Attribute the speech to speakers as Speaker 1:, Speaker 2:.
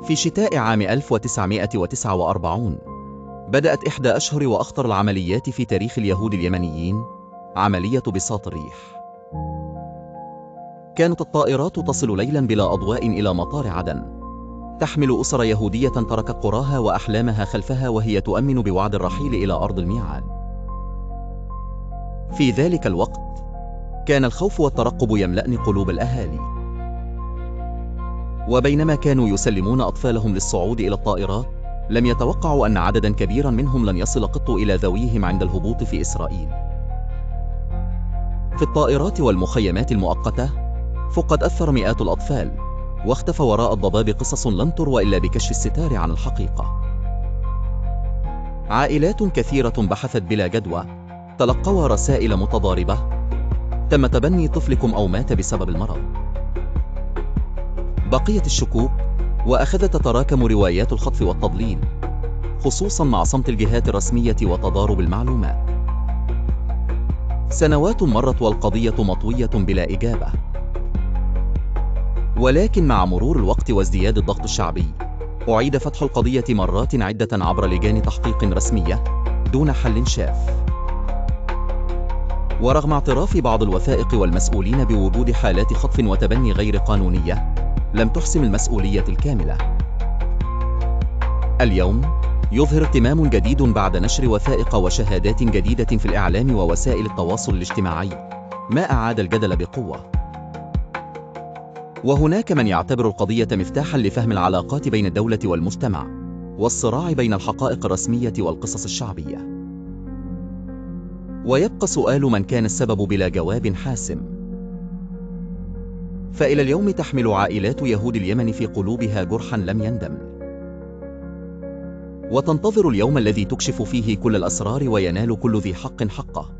Speaker 1: في شتاء عام 1949 بدأت إحدى أشهر وأخطر العمليات في تاريخ اليهود اليمنيين، عملية بساط الريح. كانت الطائرات تصل ليلا بلا أضواء إلى مطار عدن، تحمل أسر يهودية تركت قراها وأحلامها خلفها وهي تؤمن بوعد الرحيل إلى أرض الميعاد. في ذلك الوقت كان الخوف والترقب يملأن قلوب الأهالي، وبينما كانوا يسلمون أطفالهم للصعود إلى الطائرات لم يتوقعوا أن عددا كبيرا منهم لن يصل قط إلى ذويهم عند الهبوط في إسرائيل. في الطائرات والمخيمات المؤقتة فقد أثر مئات الأطفال، واختفى وراء الضباب قصص لن تروى إلا بكشف الستار عن الحقيقة. عائلات كثيرة بحثت بلا جدوى، تلقوا رسائل متضاربة: تم تبني طفلكم أو مات بسبب المرض. بقيت الشكوك، وأخذت تتراكم روايات الخطف والتضليل، خصوصا مع صمت الجهات الرسمية وتضارب المعلومات. سنوات مرت والقضية مطوية بلا إجابة، ولكن مع مرور الوقت وازدياد الضغط الشعبي أعيد فتح القضية مرات عدة عبر لجان تحقيق رسمية دون حل شاف. ورغم اعتراف بعض الوثائق والمسؤولين بوجود حالات خطف وتبني غير قانونية، لم تحسم المسؤولية الكاملة. اليوم يظهر اهتمام جديد بعد نشر وثائق وشهادات جديدة في الإعلام ووسائل التواصل الاجتماعي ما أعاد الجدل بقوة. وهناك من يعتبر القضية مفتاحا لفهم العلاقات بين الدولة والمجتمع، والصراع بين الحقائق الرسمية والقصص الشعبية. ويبقى سؤال من كان السبب بلا جواب حاسم. فإلى اليوم تحمل عائلات يهود اليمن في قلوبها جرحا لم يندم، وتنتظر اليوم الذي تكشف فيه كل الأسرار وينال كل ذي حق حقه.